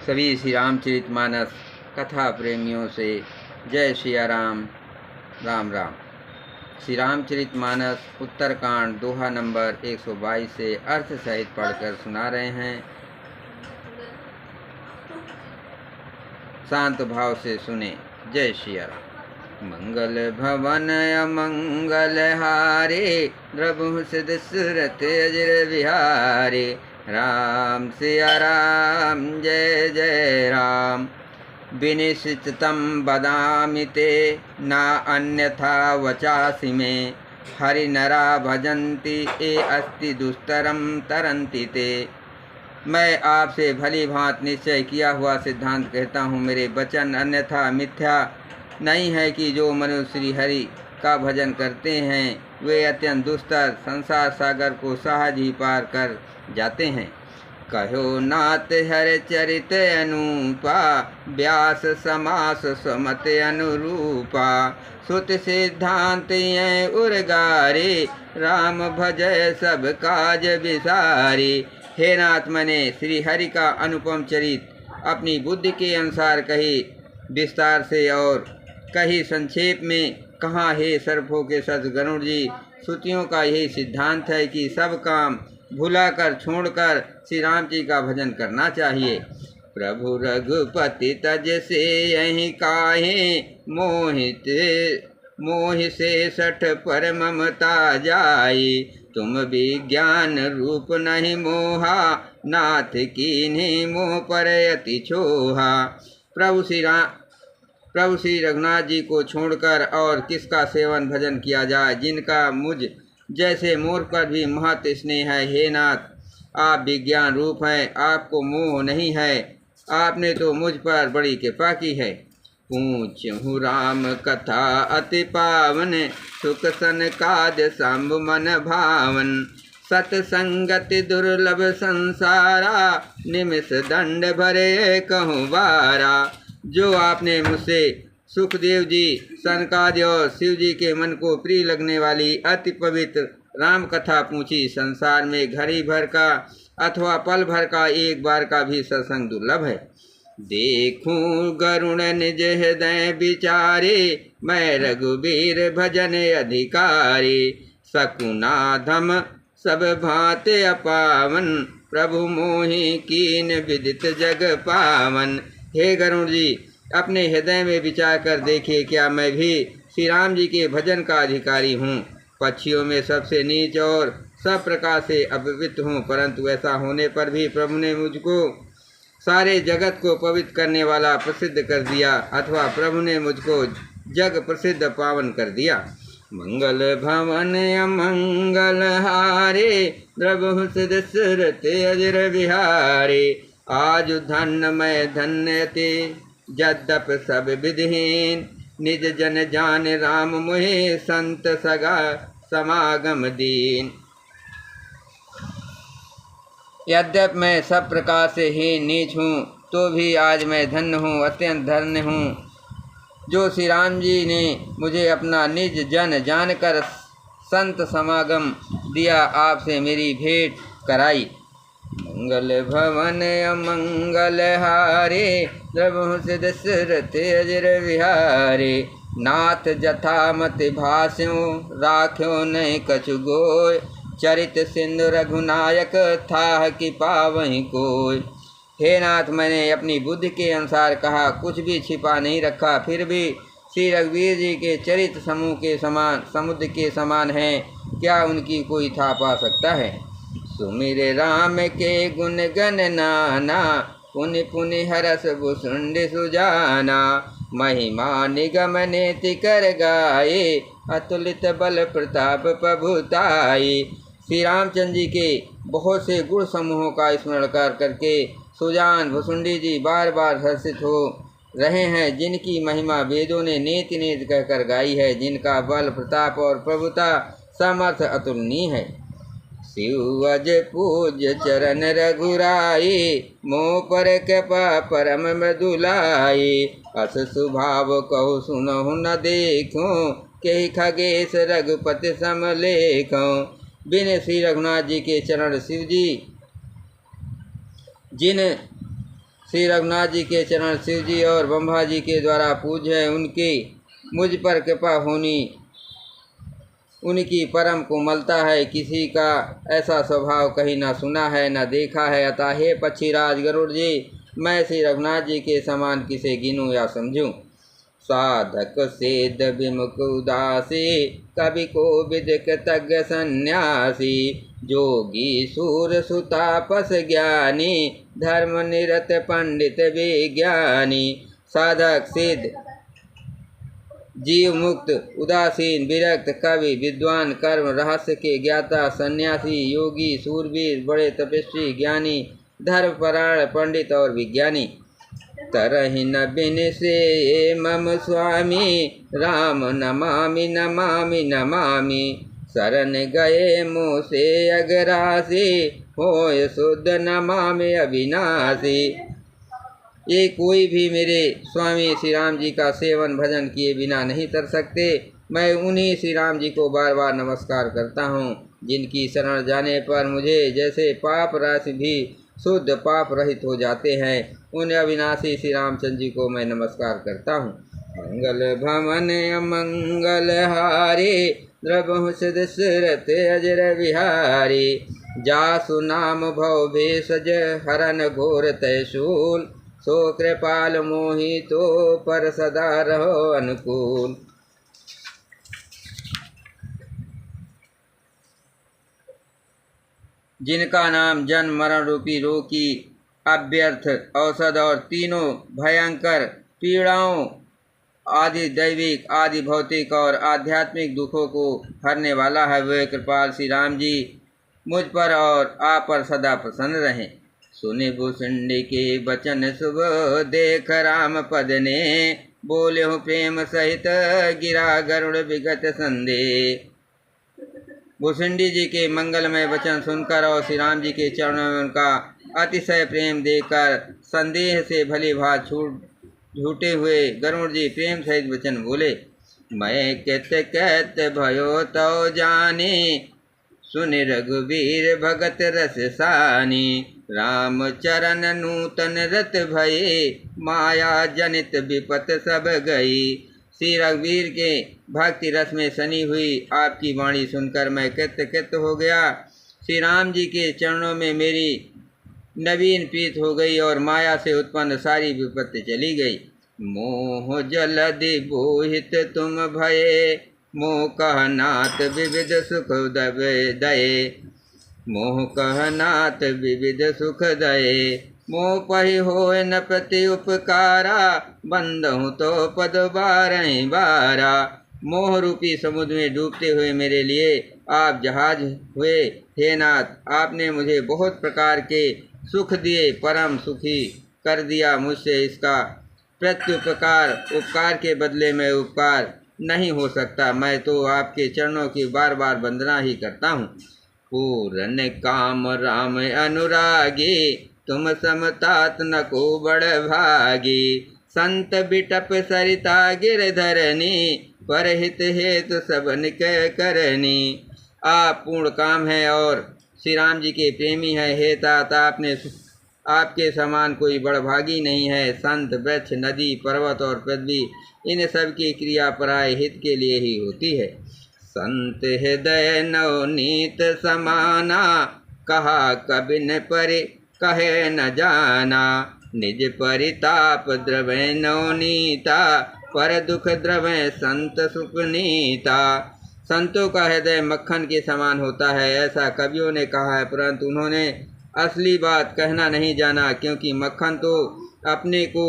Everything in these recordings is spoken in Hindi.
सभी श्री रामचरितमानस कथा प्रेमियों से जय सिया राम। राम राम। श्री रामचरितमानस उत्तरकांड दोहा नंबर 122 से अर्थ सहित पढ़कर सुना रहे हैं। शांत भाव से सुने। जय सिया राम। मंगल भवन अमंगल हारे, द्रभु सिद्ध सुरत अजर बिहारे। राम सिया राम जय जय राम। विनिश्चितं वदामि ते ना अन्यथा वचासि मे। हरिनरा भजन्ति ये अस्ति दुस्तरं तरन्ति ते। मैं आपसे भली भांति निश्चय किया हुआ सिद्धांत कहता हूँ, मेरे वचन अन्यथा मिथ्या नहीं है कि जो मनुष्य श्री हरि का भजन करते हैं वे अत्यंत दुस्तर संसार सागर को सहज ही पार कर जाते हैं। कहो नाथ हर चरित अनुपा, व्यास समास स्वमत अनुरूपा। सुत सिद्धांत ये उर्गारे, राम भजय सब काज विसारे। हे नाथ, मैंने श्री हरि का अनुपम चरित अपनी बुद्धि के अनुसार कही विस्तार से और कही संक्षेप में कहा। हे सर्वों के सत गरुड़ जी, श्रुतियों का यही सिद्धांत है कि सब काम भुलाकर छोड़कर श्री राम जी का भजन करना चाहिए। प्रभु रघुपति तज से यही काहे, मोहि से सठ पर ममता जाई। तुम विज्ञान रूप नहीं मोहा, नाथ कीन्ही मोह पर अति छोहा। प्रभु श्री रघुनाथ जी को छोड़कर और किसका सेवन भजन किया जाए, जिनका मुझ जैसे मोर पर भी महत स्नेह है। हे नाथ, आप विज्ञान रूप हैं, आपको मोह नहीं है। आपने तो मुझ पर बड़ी कृपा की है। पूछूँ राम कथा अति पावन, सुख सन काज सांब मन भावन। सतसंगति दुर्लभ संसारा, निमिष दंड भरे कहूँ बारा। जो आपने मुझसे सुखदेव जी, सनकादि और शिव जी के मन को प्रिय लगने वाली अति पवित्र राम कथा पूछी, संसार में घड़ी भर का अथवा पल भर का एक बार का भी सत्संग दुर्लभ है। देखूं गरुण निज हृदय विचारे, मैं रघुबीर भजन अधिकारी। सकुनाधम सब भांति अपावन, प्रभु मोहि कीन विदित जग पावन। हे गरुड़ जी, अपने हृदय में विचार कर देखिए, क्या मैं भी श्री राम जी के भजन का अधिकारी हूँ। पक्षियों में सबसे नीच और सब प्रकार से अपवित्र हूँ, परंतु ऐसा होने पर भी प्रभु ने मुझको सारे जगत को पवित्र करने वाला प्रसिद्ध कर दिया, अथवा प्रभु ने मुझको जग प्रसिद्ध पावन कर दिया। मंगल भवन अमंगल हारे, द्रभु सिद्ध सुरत अजर बिहारे। आज धन्य मैं धन्य ते, यद्यप सब विधिहीन। निज जन जान राम मोहे, संत सगा समागम दीन। यद्यप मैं सब प्रकार से ही नीच हूँ, तो भी आज मैं धन्य हूँ, अत्यंत धन्य हूँ। जो श्री राम जी ने मुझे अपना निज जन जानकर संत समागम दिया, आपसे मेरी भेंट कराई। मंगल भवन अमंगल हारे, द्रभु सिद्ध सुरत अजर बिहारे। नाथ जथा मति भाष्यों, राख्यो नहीं कछु गोय। चरित सिंधु रघुनायक, था कि पावहीं कोय। हे नाथ, मैंने अपनी बुद्धि के अनुसार कहा, कुछ भी छिपा नहीं रखा। फिर भी श्री रघुवीर जी के चरित समूह के समान, समुद्र के समान हैं, क्या उनकी कोई था पा सकता है। सुमिर राम के गुण गण नाना, पुनि पुनि हरस भुसुंड सुजाना। महिमा निगम नेति कर गाये, अतुलित बल प्रताप प्रभुताई। श्री रामचंद्र जी के बहुत से गुण समूहों का स्मरण करके सुजान भुसुंडी जी बार बार हर्षित हो रहे हैं, जिनकी महिमा वेदों ने नेति नेति कहकर गाई है, जिनका बल प्रताप और प्रभुता सामर्थ्य अतुलनीय है। शिव अज पूज्य चरण रघुराई, मोह पर कृपा परम मृदुलाई। अस सुभाव कहु सुनहु न देखूं, के खगेश रघुपति समलेखूं। बिन श्री रघुनाथ जी के चरण शिव जी जिन श्री रघुनाथ जी के चरण शिव जी और ब्रह्मा जी के द्वारा पूज्य है। उनकी मुझ पर कृपा होनी उनकी परम कोमलता है। किसी का ऐसा स्वभाव कहीं ना सुना है न देखा है। अतः हे पक्षीराज गरुड़ जी, मैं श्री रघुनाथ जी के समान किसे गिनूं या समझूं। साधक सेद विमुख उदासी, कवि को विदिक तज्ञ सन्यासी, जोगी सूर सुतापस ज्ञानी, धर्म निरत पंडित विज्ञानी। साधक सिद्ध जीव मुक्त उदासीन विरक्त कवि विद्वान कर्म रहस्य के ज्ञाता सन्यासी योगी सूरवीर बड़े तपस्वी ज्ञानी धर्मपरायण पंडित और विज्ञानी। तरहि न बिन से मम स्वामी, राम नमामि नमामि नमामि। शरण गए मोह से अगरासी, होय शुद्ध नमामि अविनाशी। ये कोई भी मेरे स्वामी श्री राम जी का सेवन भजन किए बिना नहीं तर सकते। मैं उन्हीं श्री राम जी को बार बार नमस्कार करता हूँ, जिनकी शरण जाने पर मुझे जैसे पाप राशि भी शुद्ध पाप रहित हो जाते हैं। उन अविनाशी श्री रामचंद्र जी को मैं नमस्कार करता हूँ। मंगल भवन अमंगल हारी, द्रवहु दशरथ अजर विहारी। जासु नाम भव भेषज, हरन घोर तैशूल। सो कृपाल मोहि तो पर सदा रहो अनुकूल। जिनका नाम जन्म मरण रूपी रोग की अव्यर्थ औषध और तीनों भयंकर पीड़ाओं आदि दैविक आदि भौतिक और आध्यात्मिक दुखों को हरने वाला है, वे कृपाल श्री राम जी मुझ पर और आप पर सदा प्रसन्न रहें। सुने भूषुंडी के वचन शुभ, देख राम पद ने, बोले हो प्रेम सहित, गिरा गरुड़ विगत संदेह। भूषुंडी जी के मंगलमय वचन सुनकर और श्री राम जी के चरणों में उनका अतिशय प्रेम देखकर संदेह से भली भात झूठे हुए गरुड़ जी प्रेम सहित वचन बोले। मैं कित कहत भयो तो जाने, सुन रघुवीर भगत रस सानी। राम चरण नूतन रत भये, माया जनित विपत सब गई। श्री रघुवीर के भक्ति रस में सनी हुई आपकी वाणी सुनकर मैं कृत हो गया। श्री राम जी के चरणों में मेरी नवीन प्रीत हो गई और माया से उत्पन्न सारी विपत्ति चली गई। मोह जलधि बोहित तुम भये, मोह कहनाथ विविध सुख दये। मोह कहनाथ विविध सुख दये। मोह पहि होय न प्रति उपकारा, बंधहु तो पद बारहि बारा। मोह रूपी समुद्र में डूबते हुए मेरे लिए आप जहाज हुए। हे नाथ, आपने मुझे बहुत प्रकार के सुख दिए, परम सुखी कर दिया। मुझसे इसका प्रत्युपकार उपकार के बदले में उपकार नहीं हो सकता। मैं तो आपके चरणों की बार बार वंदना ही करता हूँ। पूरन काम राम अनुरागी, तुम समतात न को बड़ भागी। संत बिटप सरिता गिरधरनी, परहित हेतु सबन के करनी। आप पूर्ण काम है और श्री राम जी के प्रेमी है। हे तात, आपके समान कोई बड़भागी नहीं है। संत वृक्ष नदी पर्वत और पृथ्वी इन सब की क्रिया पराय हित के लिए ही होती है। संत हृदय नवनीत समाना, कहा कबि न परि कहे न जाना। निज परिताप द्रवै नवनीता, पर दुख द्रवै संत सुपनीता। संतों का हृदय मक्खन के समान होता है, ऐसा कवियों ने कहा है, परंतु उन्होंने असली बात कहना नहीं जाना। क्योंकि मक्खन तो अपने को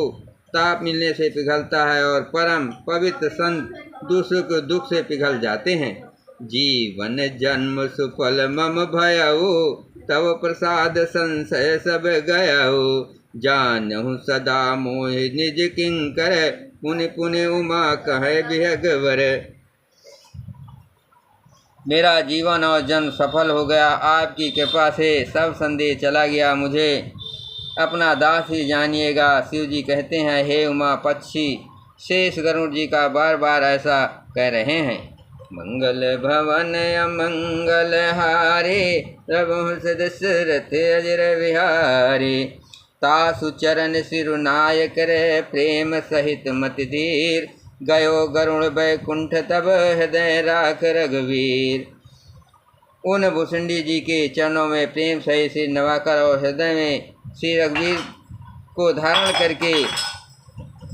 ताप मिलने से पिघलता है और परम पवित्र संत दूसरों को दुख से पिघल जाते हैं। जीवन जन्म सुफल मम भयऊ, तव प्रसाद संशय सब गयऊ। जानहु सदा मोह निज किंकर, पुनि पुनि उमा कहे विहगवर। मेरा जीवन और जन्म सफल हो गया। आपकी कृपा से सब संदेह चला गया। मुझे अपना दास ही जानिएगा। शिव जी कहते हैं, हे उमा पक्षी शेष गरुड़ जी का बार बार ऐसा कह रहे हैं। मंगल भवन अमंगल हारे, प्रभु दशरथ अजर विहारी। तासु चरण सिरुनायक रे प्रेम सहित मति धीर, गयो गरुण बैकुंठ तब हृदय राख रघुवीर। उन भुसुंडी जी के चरणों में प्रेम सहित सिर नवाकर और हृदय में श्री रघुवीर को धारण करके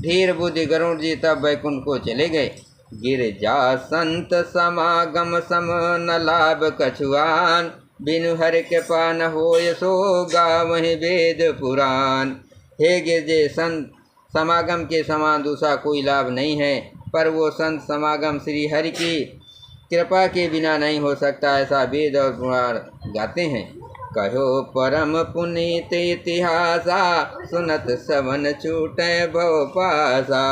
धीर बुद्धि गरुण जी तब बैकुंठ को चले गए। गिरजा संत समागम सम न लाभ कछुआन, बिनु हरि कृपा न होय सो गावहि वेद पुराण। हे गिरजे संत समागम के समान दूसरा कोई लाभ नहीं है, पर वो संत समागम श्री हरि की कृपा के बिना नहीं हो सकता, ऐसा वेद और पुराण गाते हैं। कहो परम पुनीत इतिहासा, सुनत सवन छूटे भव पासा।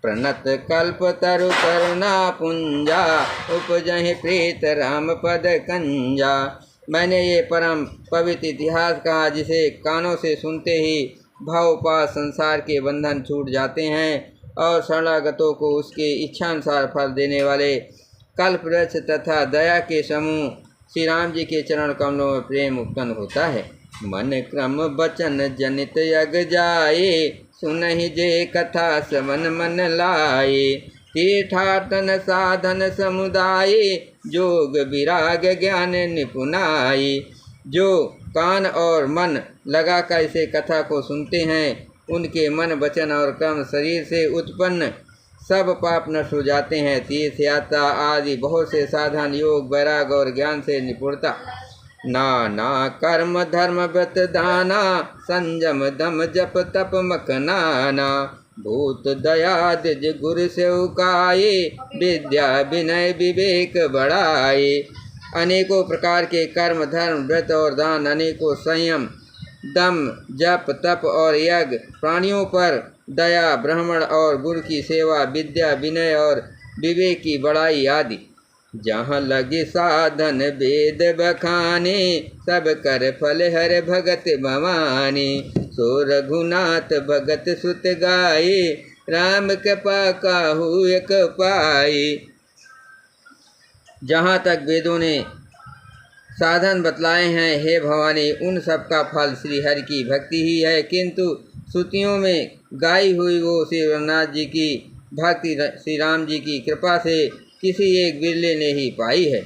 प्रणत कल्प तरु करुणा पुंजा, उपजहि प्रीत राम पद कंजा। मैंने ये परम पवित्र इतिहास कहा, जिसे कानों से सुनते ही भावपास संसार के बंधन छूट जाते हैं और शरणागतों को उसके इच्छानुसार फल देने वाले कल्प वृक्ष तथा दया के समूह श्री राम जी के चरण कमलों में प्रेम उत्पन्न होता है। मन क्रम बचन जनित यग जाए, सुनहि जे कथा सवन मन लाए। तीर्थाटन साधन समुदाय, जोग विराग ज्ञान निपुनाई। जो कान और मन लगाकर इसे कथा को सुनते हैं, उनके मन वचन और कर्म शरीर से उत्पन्न सब पाप नष्ट हो जाते हैं। तीर्थ यात्रा आदि बहुत से साधन, योग वैराग और ज्ञान से निपुणता, नाना कर्म धर्म व्रत दाना, संयम दम जप तप मखनाना। भूत दया द्विज गुरु सेवकाये, विद्या विनय विवेक बढ़ाए। अनेकों प्रकार के कर्म धर्म व्रत और दान, अनेकों संयम दम जप तप और यज्ञ, प्राणियों पर दया, ब्राह्मण और गुरु की सेवा, विद्या विनय और विवेक की बढ़ाई आदि। जहाँ लगे साधन वेद बखाने, सब कर फल हर भगत भवानी। सो रघुनाथ भगत सुत गाये, राम कृपा काहू एक पाए। जहाँ तक वेदों ने साधन बतलाए हैं, हे भवानी, उन सब का फल श्री हरि की भक्ति ही है, किंतु श्रुतियों में गाई हुई वो श्री रघुनाथ जी की भक्ति श्री राम जी की कृपा से किसी एक बिरले ने ही पाई है।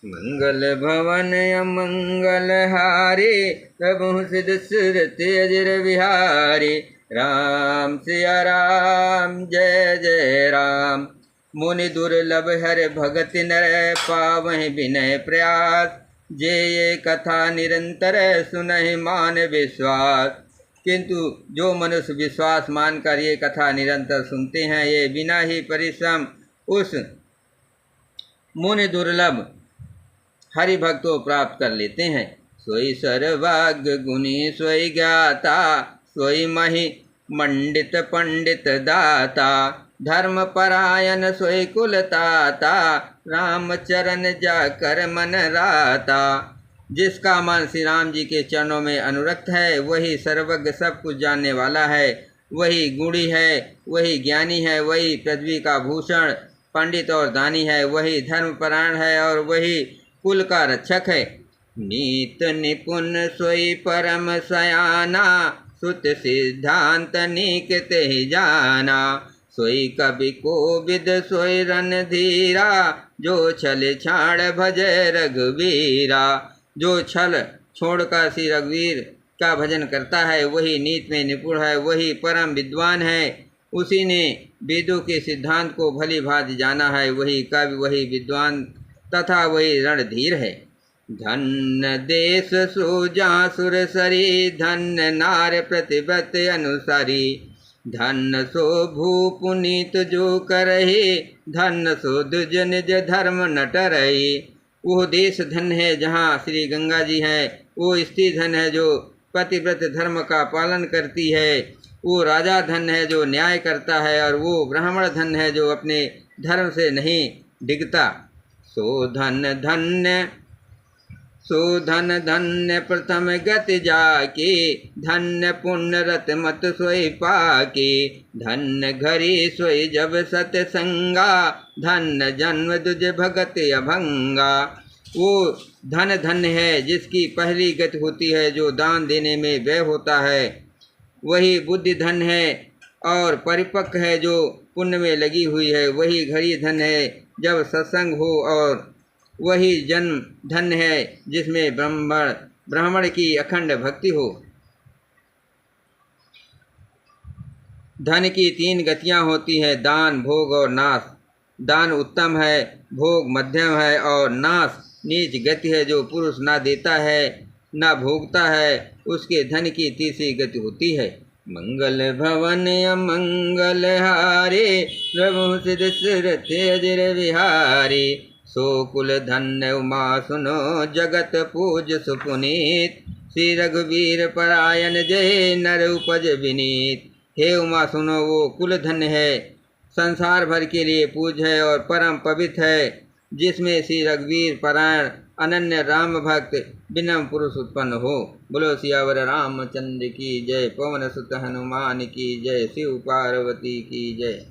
मंगल भवन अमंगल हारे, प्रभु सिद्ध सुरत अजर विहारे। राम सिया राम जय जय राम। मुनि दुर्लभ हर भगत नर, पावहि विनय प्रयास। जे ये कथा निरंतर, सुनहि मान विश्वास। किंतु जो मनुष्य विश्वास मानकर ये कथा निरंतर सुनते हैं, ये बिना ही परिश्रम उस मुनि दुर्लभ हरि भक्तों प्राप्त कर लेते हैं। सोई सर्वज्ञ गुणी सोई ज्ञाता, सोई महि मंडित पंडित दाता। धर्म परायण सोई कुलताता, राम चरण जाकर मन राता। जिसका मन श्री राम जी के चरणों में अनुरक्त है, वही सर्वज्ञ सब कुछ जानने वाला है, वही गुणी है, वही ज्ञानी है, वही पृथ्वी का भूषण पंडित और दानी है, वही धर्मपरायण है और वही कुल का रक्षक है। नीत निपुण सोई परम सयाना, सुत सिद्धांत निकट ही जाना। सोई कवि कोविद सोई रणधीरा, जो छल छाड़ भजय रघुवीरा। जो छल छोड़कर श्री रघुवीर का भजन करता है, वही नीत में निपुण है, वही परम विद्वान है। उसी ने वेदों के सिद्धांत को भली भांति जाना है, वही कवि, वही विद्वान तथा वही रणधीर है। धन्य देश सुजा सुरसरी, धन्य नार प्रतिव्रत अनुसारी। धन्य सो भू पुनीत जो करहि, धन्य सो द्विज निज धर्म न टरहि। वो देश धन्य है जहाँ श्री गंगा जी हैं, वो स्त्री धन्य है जो पतिव्रत धर्म का पालन करती है, वो राजा धन्य है जो न्याय करता है, और वो ब्राह्मण धन्य है जो अपने धर्म से नहीं डिगता। सो धन धन्य प्रथम गति जाके, धन्य पुण्य रत मत सोई पाके। धन्य घरी सोई जब सतसंगा, धन्य जन्म दुज भगत अभंगा। वो धन धन्य है जिसकी पहली गति होती है, जो दान देने में व्यय होता है। वही बुद्धि धन है और परिपक्व है, जो पुण्य में लगी हुई है। वही घड़ी धन है जब सत्संग हो, और वही जन्म धन है जिसमें ब्राह्मण की अखंड भक्ति हो। धन की 3 गतियाँ होती हैं, दान, भोग और नाश। दान उत्तम है, भोग मध्यम है और नाश नीच गति है। जो पुरुष ना देता है ना भोगता है, उसके धन की तीसरी गति होती है। मंगल भवन अमंगल हारे, प्रभु सिद्ध सुरथ अजर विहारी। सो कुल धन्य उमा सुनो, जगत पूज सुपुनीत। श्री रघुवीर परायण जय, नर उपज विनीत। हे उमा सुनो, वो कुल धन्य है, संसार भर के लिए पूज्य है और परम पवित्र है, जिसमें श्री रघुवीर परायण अनन्य राम भक्त विनम्र पुरुष उत्पन्न हो। बोलो सियावर रामचंद्र की जय, पवन सुत हनुमान की जय, शिव पार्वती की जय।